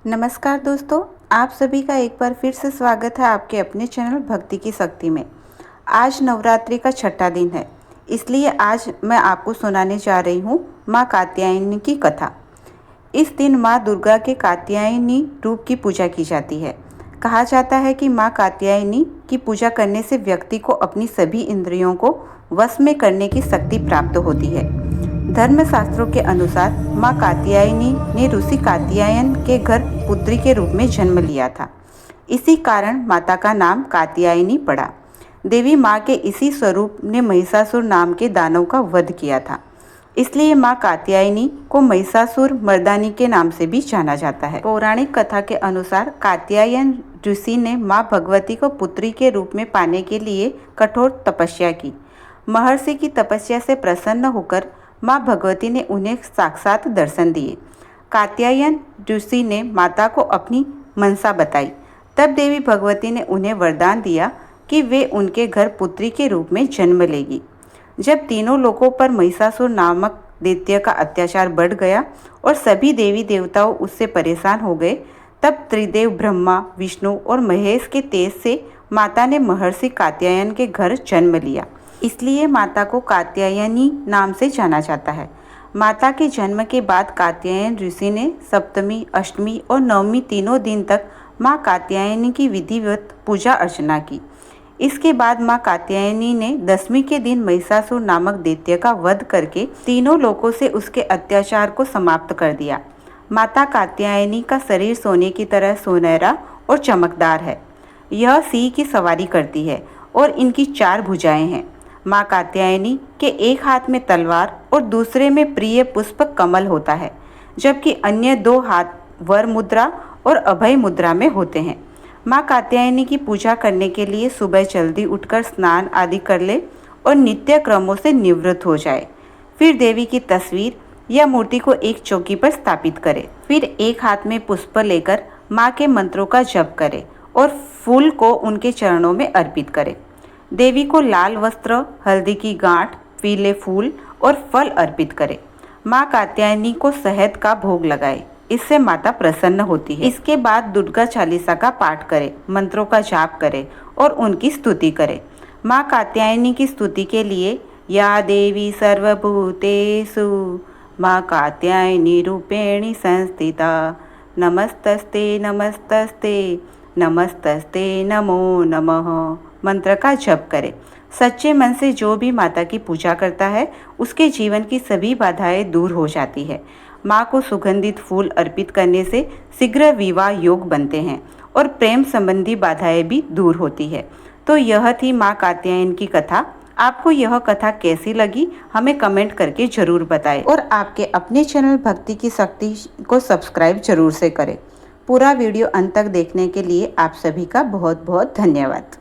नमस्कार दोस्तों, आप सभी का एक बार फिर से स्वागत है आपके अपने चैनल भक्ति की शक्ति में। आज नवरात्रि का छठा दिन है, इसलिए आज मैं आपको सुनाने जा रही हूँ माँ कात्यायनी की कथा। इस दिन माँ दुर्गा के कात्यायनी रूप की पूजा की जाती है। कहा जाता है कि माँ कात्यायनी की पूजा करने से व्यक्ति को अपनी सभी इंद्रियों को वश में करने की शक्ति प्राप्त होती है। धर्मशास्त्रों के अनुसार माँ कात्यायनी ने ऋषि कात्यायन के घर पुत्री के रूप में जन्म लिया था। इसी कारण माता का नाम कात्यायनी पड़ा। देवी माँ के इसी स्वरूप ने महिषासुर नाम के दानव का वध किया था। इसलिए माँ कात्यायनी को महिषासुर मर्दानी के नाम से भी जाना जाता है। पौराणिक कथा के अनुसार कात्यायन ऋषि ने माँ भगवती को पुत्री के रूप में पाने के लिए कठोर तपस्या की। महर्षि की तपस्या से प्रसन्न होकर माँ भगवती ने उन्हें साक्षात दर्शन दिए। कात्यायन ऋषि ने माता को अपनी मनसा बताई। तब देवी भगवती ने उन्हें वरदान दिया कि वे उनके घर पुत्री के रूप में जन्म लेगी। जब तीनों लोकों पर महिषासुर नामक दैत्य का अत्याचार बढ़ गया और सभी देवी देवताओं उससे परेशान हो गए, तब त्रिदेव ब्रह्मा, विष्णु और महेश के तेज से माता ने महर्षि कात्यायन के घर जन्म लिया। इसलिए माता को कात्यायनी नाम से जाना जाता है। माता के जन्म के बाद कात्यायन ऋषि ने सप्तमी, अष्टमी और नवमी तीनों दिन तक माँ कात्यायनी की विधिवत पूजा अर्चना की। इसके बाद माँ कात्यायनी ने दसवीं के दिन महिषासुर नामक दैत्य का वध करके तीनों लोकों से उसके अत्याचार को समाप्त कर दिया। माता कात्यायनी का शरीर सोने की तरह सुनहरा और चमकदार है। यह सिंह की सवारी करती है और इनकी 4 भुजाएं हैं। माँ कात्यायनी के एक हाथ में तलवार और दूसरे में प्रिय पुष्प कमल होता है, जबकि अन्य 2 हाथ वर मुद्रा और अभय मुद्रा में होते हैं। माँ कात्यायनी की पूजा करने के लिए सुबह जल्दी उठकर स्नान आदि कर ले और नित्य क्रमों से निवृत्त हो जाए। फिर देवी की तस्वीर या मूर्ति को एक चौकी पर स्थापित करे। फिर एक हाथ में पुष्प लेकर माँ के मंत्रों का जप करे और फूल को उनके चरणों में अर्पित करे। देवी को लाल वस्त्र, हल्दी की गांठ, पीले फूल और फल अर्पित करे। माँ कात्यायनी को शहद का भोग लगाए, इससे माता प्रसन्न होती है। इसके बाद दुर्गा चालीसा का पाठ करे, मंत्रों का जाप करे और उनकी स्तुति करे। माँ कात्यायनी की स्तुति के लिए या देवी सर्वभूतेषु माँ कात्यायनी रूपेणी संस्थिता नमस्तस्ते नमस्तस्ते नमस्तस्ते नमो नमः मंत्र का जप करे। सच्चे मन से जो भी माता की पूजा करता है, उसके जीवन की सभी बाधाएं दूर हो जाती है। माँ को सुगंधित फूल अर्पित करने से शीघ्र विवाह योग बनते हैं और प्रेम संबंधी बाधाएं भी दूर होती है। तो यह थी माँ कात्यायन की कथा। आपको यह कथा कैसी लगी हमें कमेंट करके ज़रूर बताएं और आपके अपने चैनल भक्ति की शक्ति को सब्सक्राइब जरूर से करें। पूरा वीडियो अंत तक देखने के लिए आप सभी का बहुत बहुत धन्यवाद।